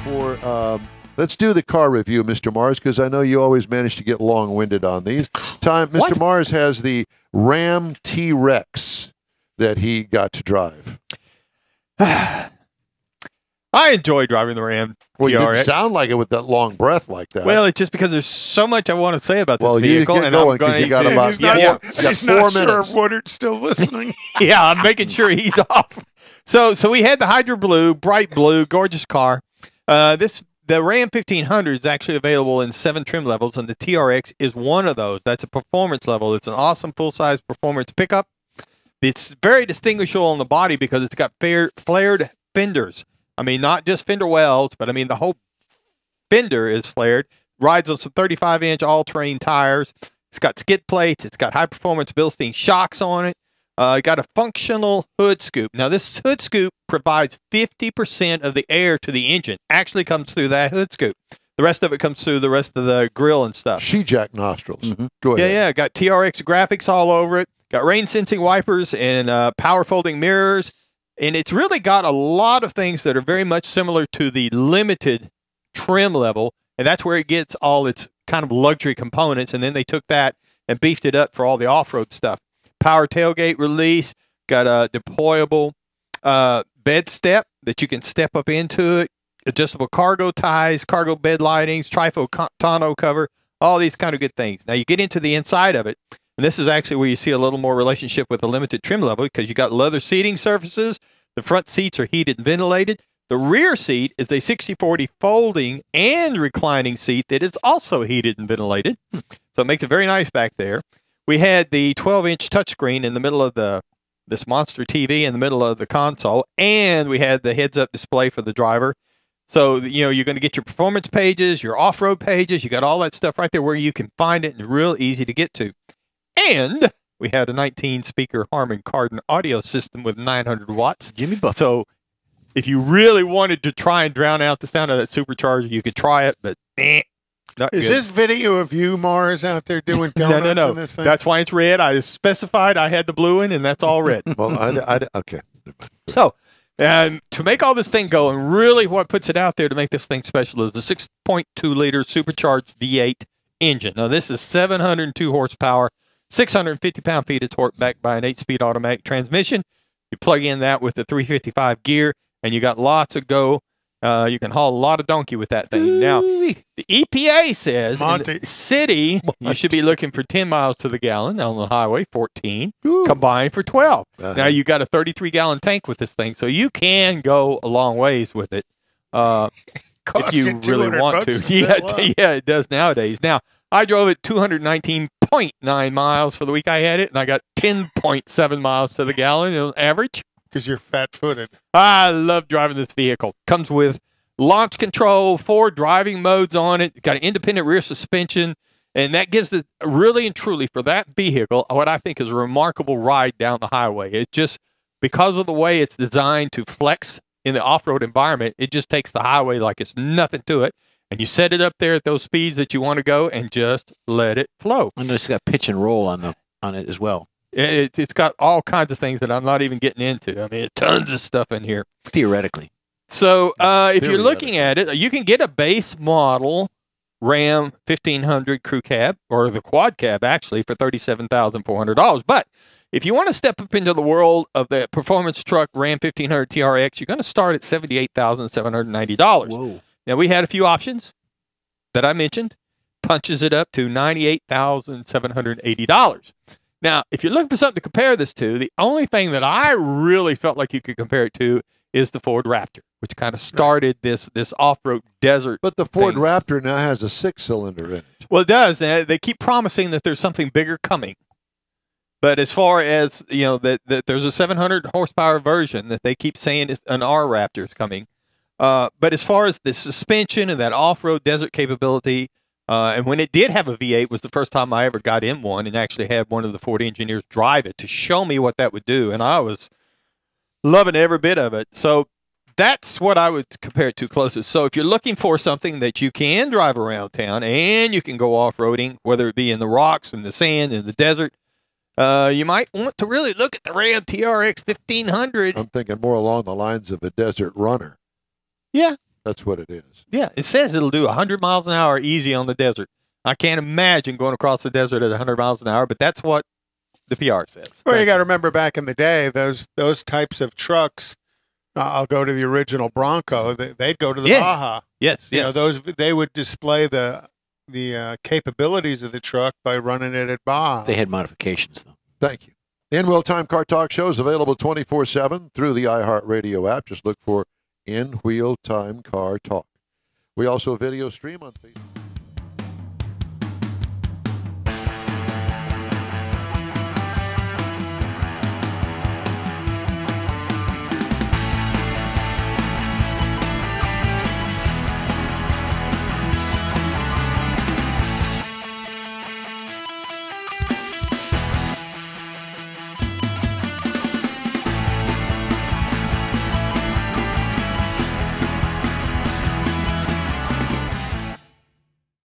for let's do the car review, Mr. Mars, because I know you always manage to get long-winded on these. Mr. Mars has the RAM TRX that he got to drive. I enjoy driving the RAM TRX. You didn't sound like it with that long breath like that. Well, it's just because there's so much I want to say about this vehicle. Well, you get going because you got about he's 4 not minutes. sure if Woodard's still listening. Yeah, I'm making sure he's off. So we had the Hydro Blue, bright blue, gorgeous car. The Ram 1500 is actually available in 7 trim levels, and the TRX is one of those. That's a performance level. It's an awesome full-size performance pickup. It's very distinguishable on the body because it's got flared fenders. I mean, not just fender wells, but I mean, the whole fender is flared. Rides on some 35-inch all-terrain tires. It's got skid plates. It's got high-performance Bilstein shocks on it. Got a functional hood scoop. Now, this hood scoop provides 50% of the air to the engine. Actually comes through that hood scoop. The rest of it comes through the rest of the grill and stuff. She-jack nostrils. Go ahead. Yeah. Got TRX graphics all over it. Got rain-sensing wipers and power-folding mirrors. And it's really got a lot of things that are very much similar to the limited trim level. And that's where it gets all its kind of luxury components. And then they took that and beefed it up for all the off-road stuff. Power tailgate release. Got a deployable bed step that you can step up into it. Adjustable cargo ties, cargo bed lightings, trifo tonneau cover. All these kind of good things. Now, you get into the inside of it. And this is actually where you see a little more relationship with the limited trim level because you got leather seating surfaces. The front seats are heated and ventilated. The rear seat is a 60/40 folding and reclining seat that is also heated and ventilated. So it makes it very nice back there. We had the 12-inch touchscreen in the middle of this monster TV in the middle of the console, and we had the heads-up display for the driver. So, you know, you're going to get your performance pages, your off-road pages. You got all that stuff right there where you can find it and real easy to get to. And we had a 19-speaker Harman Kardon audio system with 900 watts. Jimmy Buffett. So if you really wanted to try and drown out the sound of that supercharger, you could try it, but not Is good. this video of you, Mars, out there doing donuts No. on this thing? That's why it's red. I specified I had the blue one, and that's all red. Well, okay. So, to make all this thing go, and really what puts it out there to make this thing special is the 6.2-liter Supercharged V8 engine. Now, this is 702 horsepower, 650 pound-feet of torque backed by an 8-speed automatic transmission. You plug in that with the 355 gear, and you got lots of go. You can haul a lot of donkey with that thing. Now, the EPA says in the city, you should be looking for 10 miles to the gallon. On the highway, 14. Combined for 12. Now, you got a 33-gallon tank with this thing, so you can go a long ways with it if you really want to. Yeah, it does nowadays. Now, I drove it 219.9 miles for the week I had it, and I got 10.7 miles to the gallon on average. Because you're fat-footed. I love driving this vehicle. Comes with launch control, 4 driving modes on it. Got an independent rear suspension, and that gives it really and truly for that vehicle what I think is a remarkable ride down the highway. It just, because of the way it's designed to flex in the off-road environment, it just takes the highway like it's nothing to it. And you set it up there at those speeds that you want to go and just let it flow. I know it's got pitch and roll on it as well. It's got all kinds of things that I'm not even getting into. I mean, tons of stuff in here. Theoretically. So if you're looking at it, you can get a base model Ram 1500 crew cab, or the quad cab, actually, for $37,400. But if you want to step up into the world of the performance truck Ram 1500 TRX, you're going to start at $78,790. Whoa. Now, we had a few options that I mentioned. Punches it up to $98,780. Now, if you're looking for something to compare this to, the only thing that I really felt like you could compare it to is the Ford Raptor, which kind of started this off-road desert. But the Ford Raptor now has a 6-cylinder in it. Well, it does. They keep promising that there's something bigger coming. But as far as, you know, that there's a 700 horsepower version that they keep saying is an R Raptor is coming. But as far as the suspension and that off-road desert capability, and when it did have a V8 was the first time I ever got in one and actually had one of the Ford engineers drive it to show me what that would do. And I was loving every bit of it. So that's what I would compare it to closest. So if you're looking for something that you can drive around town and you can go off-roading, whether it be in the rocks, in the sand, in the desert, you might want to really look at the Ram TRX 1500. I'm thinking more along the lines of a desert runner. Yeah. That's what it is. Yeah, it says it'll do 100 miles an hour easy on the desert. I can't imagine going across the desert at 100 miles an hour, but that's what the PR says. Well, you got to remember back in the day, those types of trucks. I'll go to the original Bronco. They'd go to the Baja. Yes, You know, they would display the capabilities of the truck by running it at Baja. They had modifications, though. Thank you. In-Wheel Time Car Talk Show is available 24/7 through the iHeartRadio app. Just look for In-Wheel Time Car Talk. We also video stream on Facebook.